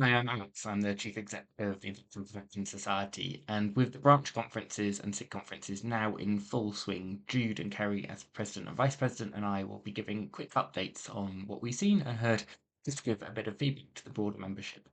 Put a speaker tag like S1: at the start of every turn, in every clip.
S1: Hi, I'm Alex. I'm the Chief Executive of the Infectious Infection Society, and with the branch conferences and SIG conferences now in full swing, Jude and Kerry, as President and Vice President, and I will be giving quick updates on what we've seen and heard, just to give a bit of feedback to the broader membership.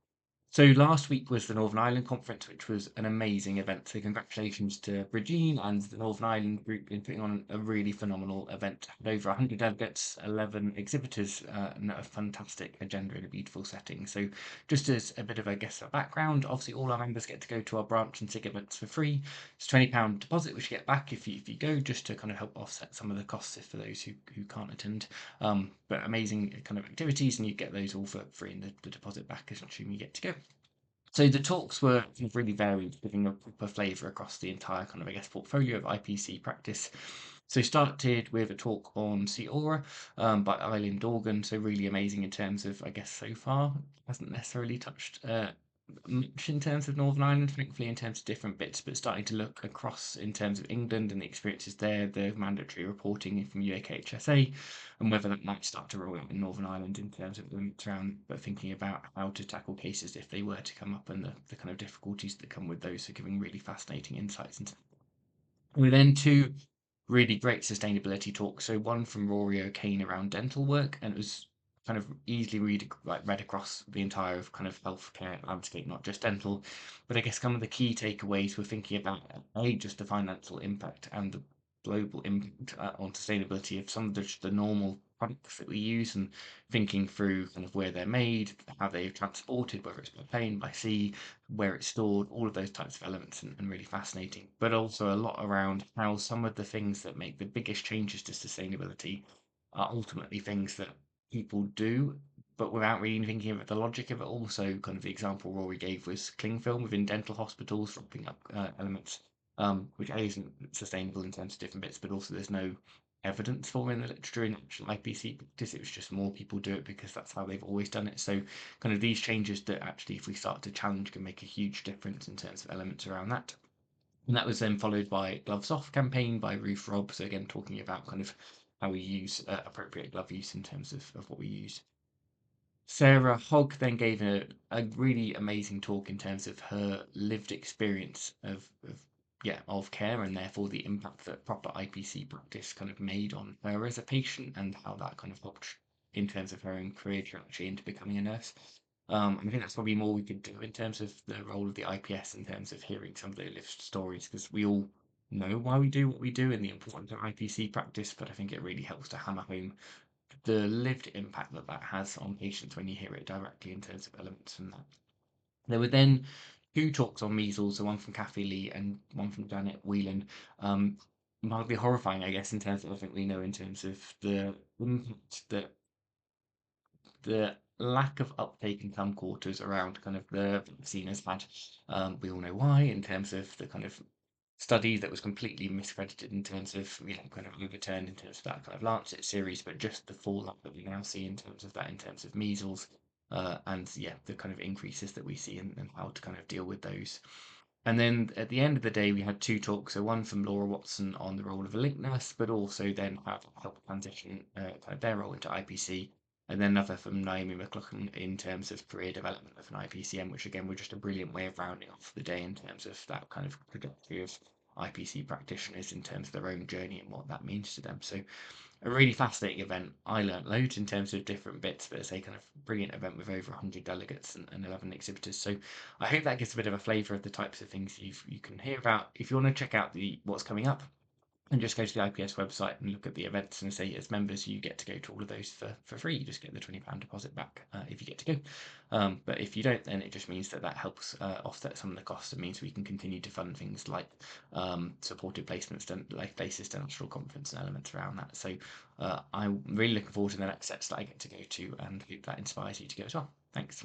S1: So last week was the Northern Ireland Conference, which was an amazing event. So congratulations to Regine and the Northern Ireland group in putting on a really phenomenal event. Had over 100 delegates, 11 exhibitors, and a fantastic agenda in a beautiful setting. So just as a bit of, I guess, a background, obviously all our members get to go to our branch and SIG events for free. It's £20 deposit, which you get back if you go, just to kind of help offset some of the costs for those who can't attend. But amazing kind of activities, and you get those all for free, and the deposit back is assuming you get to go. So the talks were kind of really varied, giving a proper flavour across the entire kind of, I guess, portfolio of IPC practice. So started with a talk on Sea Aura by Eileen Dorgan. So really amazing in terms of, I guess, so far hasn't necessarily touched much in terms of Northern Ireland, thankfully, in terms of different bits, but starting to look across in terms of England and the experiences there, the mandatory reporting from UKHSA, and whether that might start to roll out in Northern Ireland in terms of limits around, but thinking about how to tackle cases if they were to come up and the kind of difficulties that come with those. So giving really fascinating insights into. We then two really great sustainability talks. So one from Rory O'Kane around dental work, and it was kind of easily read across the entire kind of healthcare landscape, not just dental. But I guess some of the key takeaways were thinking about just the financial impact and the global impact on sustainability of some of the normal products that we use, and thinking through kind of where they're made, how they're transported, whether it's by plane, by sea, where it's stored, all of those types of elements, and really fascinating. But also a lot around how some of the things that make the biggest changes to sustainability are ultimately things that people do, but without really thinking of the logic of it. Also, kind of the example Rory gave was cling film within dental hospitals, wrapping up elements, which isn't sustainable in terms of different bits, but also there's no evidence for in the literature in actual IPC practice. It was just more people do it because that's how they've always done it. So kind of these changes that actually, if we start to challenge, can make a huge difference in terms of elements around that. And that was then followed by Gloves Off campaign by Ruth Robb. So again, talking about kind of how we use appropriate glove use in terms of what we use. Sarah Hogg then gave a really amazing talk in terms of her lived experience of care, and therefore the impact that proper IPC practice kind of made on her as a patient, and how that kind of helped in terms of her own career trajectory into becoming a nurse. I think that's probably more we could do in terms of the role of the IPS in terms of hearing some of their lived stories, because we all know why we do what we do and the importance of IPC practice, but I think it really helps to hammer home the lived impact that that has on patients when you hear it directly in terms of elements from that. There were then two talks on measles, so one from Kathy Lee and one from Janet Whelan. Mildly horrifying, I guess, in terms of everything we know in terms of the impact that the lack of uptake in some quarters around kind of the vaccine has had. We all know why, in terms of the kind of study that was completely miscredited in terms of, kind of overturned in terms of that kind of Lancet series, but just the fallout that we now see in terms of that, in terms of measles, and yeah, the kind of increases that we see, and how to kind of deal with those. And then at the end of the day, we had two talks. So one from Laura Watson on the role of a link nurse, but also then how to help transition kind of their role into IPC. And then another from Naomi McLaughlin in terms of career development of an IPCM, which again were just a brilliant way of rounding off the day in terms of that kind of trajectory of IPC practitioners in terms of their own journey and what that means to them. So a really fascinating event. I learnt loads in terms of different bits, but it's a kind of brilliant event with over 100 delegates and 11 exhibitors. So I hope that gives a bit of a flavour of the types of things you can hear about. If you want to check out the what's coming up, and just go to the IPS website and look at the events, and say, as members, you get to go to all of those for free. You just get the £20 deposit back if you get to go. But if you don't, then it just means that helps offset some of the costs. It means we can continue to fund things like supported placements, like basis to national conference, and elements around that. So I'm really looking forward to the next sets that I get to go to, and hope that inspires you to go as well. Thanks.